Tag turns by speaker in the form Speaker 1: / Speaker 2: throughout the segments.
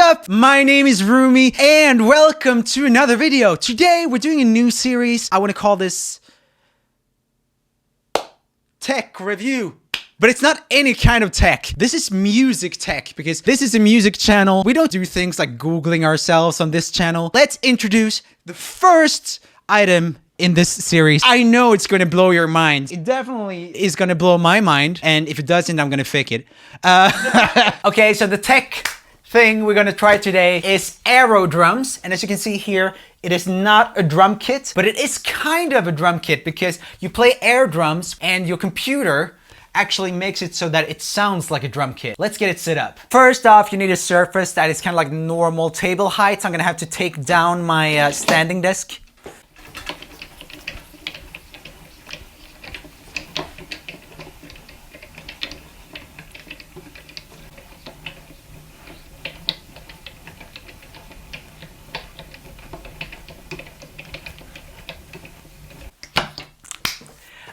Speaker 1: up? My name is Roomie, and welcome to another video. Today, we're doing a new series. I want to call this Tech Review. But it's not any kind of tech. This is music tech, because this is a music channel. We don't do things like Googling ourselves on this channel. Let's introduce the first item in this series. I know it's gonna blow your mind. It definitely is gonna blow my mind, and if it doesn't, I'm gonna fake it. Okay, so the tech thing we're gonna try today is aero drums, and as you can see here, it is not a drum kit, but it is kind of a drum kit because you play air drums and your computer actually makes it so that it sounds like a drum kit. Let's get it set up. First off, you need a surface that is kind of like normal table height. So I'm gonna have to take down my standing desk.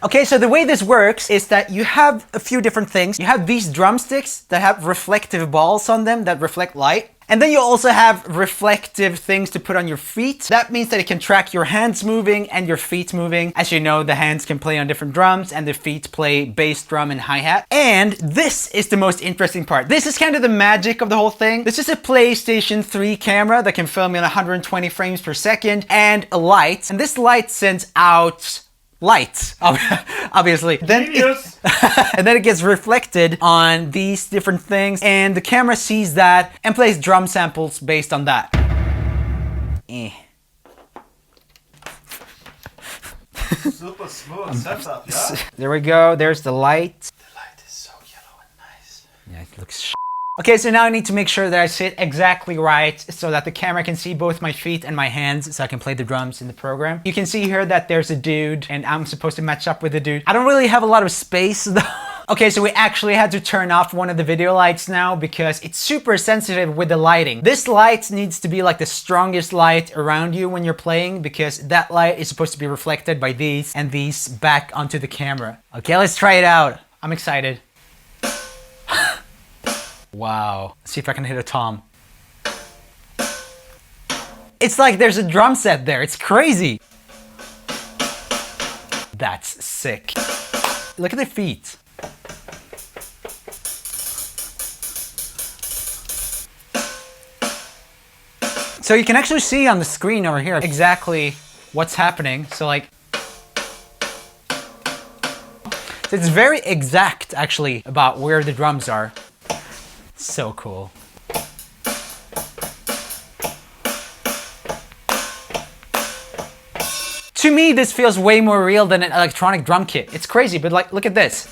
Speaker 1: Okay, so the way this works is that you have a few different things. You have these drumsticks that have reflective balls on them that reflect light. And then you also have reflective things to put on your feet. That means that it can track your hands moving and your feet moving. As you know, the hands can play on different drums and the feet play bass drum and hi-hat. And this is the most interesting part. This is kind of the magic of the whole thing. This is a PlayStation 3 camera that can film in 120 frames per second and a light. And this light sends out light, obviously. Then and then it gets reflected on these different things, and the camera sees that and plays drum samples based on that.
Speaker 2: Super smooth setup, yeah?
Speaker 1: There we go, there's the light.
Speaker 2: The light is so yellow and nice.
Speaker 1: Yeah, it looks Okay, so now I need to make sure that I sit exactly right so that the camera can see both my feet and my hands so I can play the drums in the program. You can see here that there's a dude and I'm supposed to match up with the dude. I don't really have a lot of space though. Okay, so we actually had to turn off one of the video lights now because it's super sensitive with the lighting. This light needs to be like the strongest light around you when you're playing because that light is supposed to be reflected by these and these back onto the camera. Okay, let's try it out. I'm excited. Wow. Let's see if I can hit a tom. It's like there's a drum set there. It's crazy. That's sick. Look at the feet. So you can actually see on the screen over here exactly what's happening. So like, it's very exact actually about where the drums are. So cool. To me, this feels way more real than an electronic drum kit. It's crazy, but like, look at this.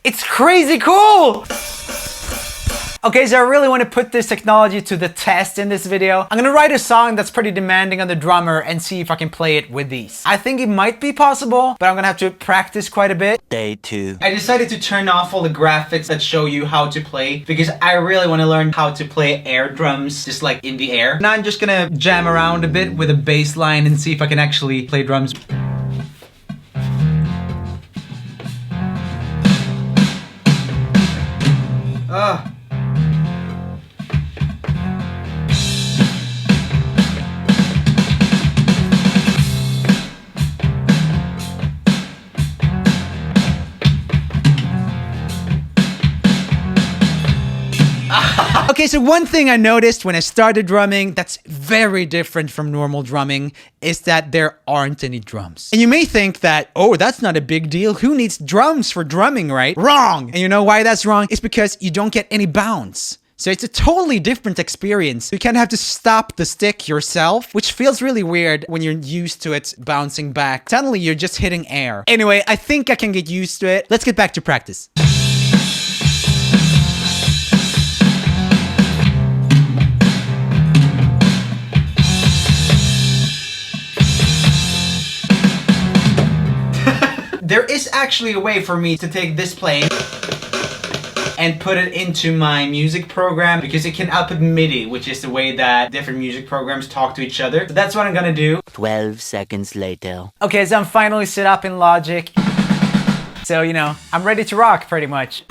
Speaker 1: It's crazy cool! Okay, so I really want to put this technology to the test in this video. I'm gonna write a song that's pretty demanding on the drummer and see if I can play it with these. I think it might be possible, but I'm gonna have to practice quite a bit.
Speaker 3: Day 2.
Speaker 1: I decided to turn off all the graphics that show you how to play because I really want to learn how to play air drums just like in the air. Now I'm just gonna jam around a bit with a bass line and see if I can actually play drums. Okay, so one thing I noticed when I started drumming that's very different from normal drumming is that there aren't any drums. And you may think that, oh, that's not a big deal. Who needs drums for drumming, right? Wrong! And you know why that's wrong? It's because you don't get any bounce. So it's a totally different experience. You kind of have to stop the stick yourself, which feels really weird when you're used to it bouncing back. Suddenly you're just hitting air. Anyway, I think I can get used to it. Let's get back to practice. There is actually a way for me to take this plane and put it into my music program because it can output MIDI, which is the way that different music programs talk to each other. So that's what I'm gonna do.
Speaker 3: 12 seconds later.
Speaker 1: Okay, so I'm finally set up in Logic. So, you know, I'm ready to rock pretty much.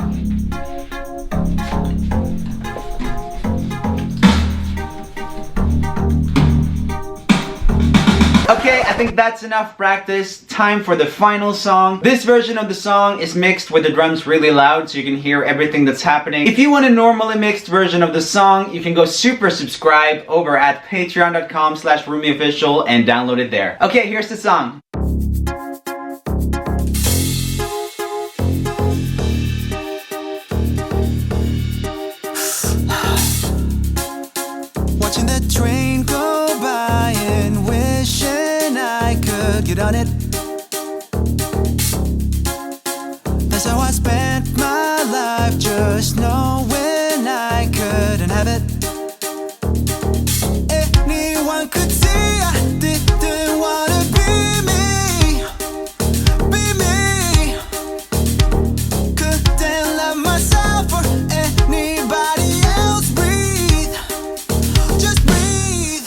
Speaker 1: Okay, I think that's enough practice. Time for the final song. This version of the song is mixed with the drums really loud so you can hear everything that's happening. If you want a normally mixed version of the song, you can go super subscribe over at patreon.com/RoomieOfficial and download it there. Okay, here's the song.
Speaker 3: Watching the train go by and wishing I could get on it. That's how I spent my life, just knowing I couldn't have it. Anyone could see I didn't wanna be me, be me. Couldn't love myself or anybody else. Breathe, just breathe.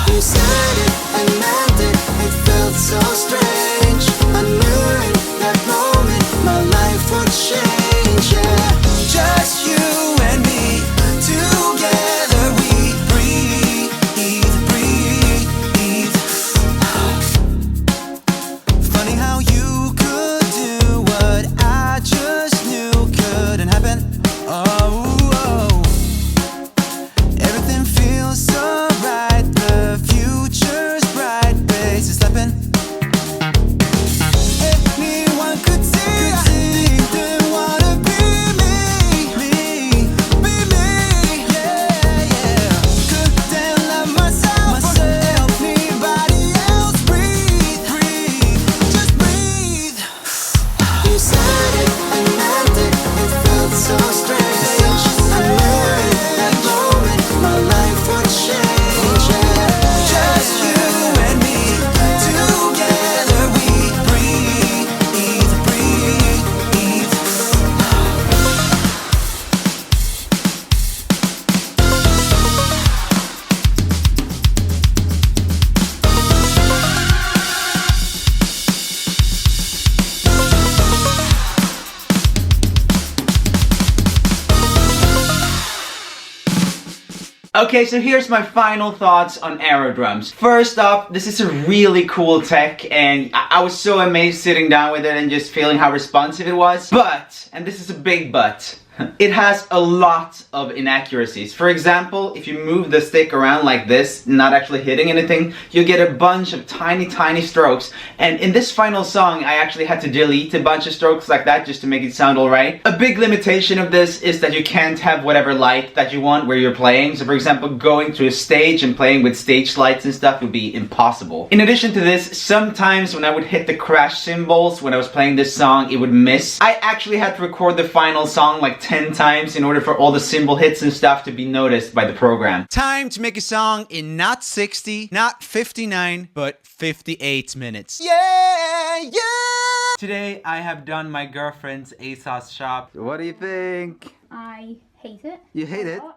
Speaker 3: You said it, I meant it, it felt so strange. I knew in that moment my life would change, yeah. Just you and me, together we breathe, breathe. Funny how you could do what I just knew couldn't happen. Oh. Everything feels so right, the future's bright, face is slapping. Anyone could see I didn't wanna be me, be me, yeah. Couldn't love myself or anybody else. Breathe, just breathe. You said it, I meant it, it felt so strange. I knew in that moment my life would change, yeah. Just you and me, together we breathe, breathe.
Speaker 1: Okay, so here's my final thoughts on aero drums. First off, this is a really cool tech, and I was so amazed sitting down with it and just feeling how responsive it was. But, and this is a big but, it has a lot of inaccuracies. For example, if you move the stick around like this, not actually hitting anything, you get a bunch of tiny strokes. And in this final song, I actually had to delete a bunch of strokes like that just to make it sound alright. A big limitation of this is that you can't have whatever light that you want where you're playing. So for example, going to a stage and playing with stage lights and stuff would be impossible. In addition to this, sometimes when I would hit the crash cymbals when I was playing this song, it would miss. I actually had to record the final song like 10 times in order for all the cymbal hits and stuff to be noticed by the program. Time to make a song in not 60, not 59, but 58 minutes. Yeah! Today I have done my girlfriend's ASOS shop. What do you think?
Speaker 4: I hate it.
Speaker 1: You hate
Speaker 4: a
Speaker 1: it?
Speaker 4: lot.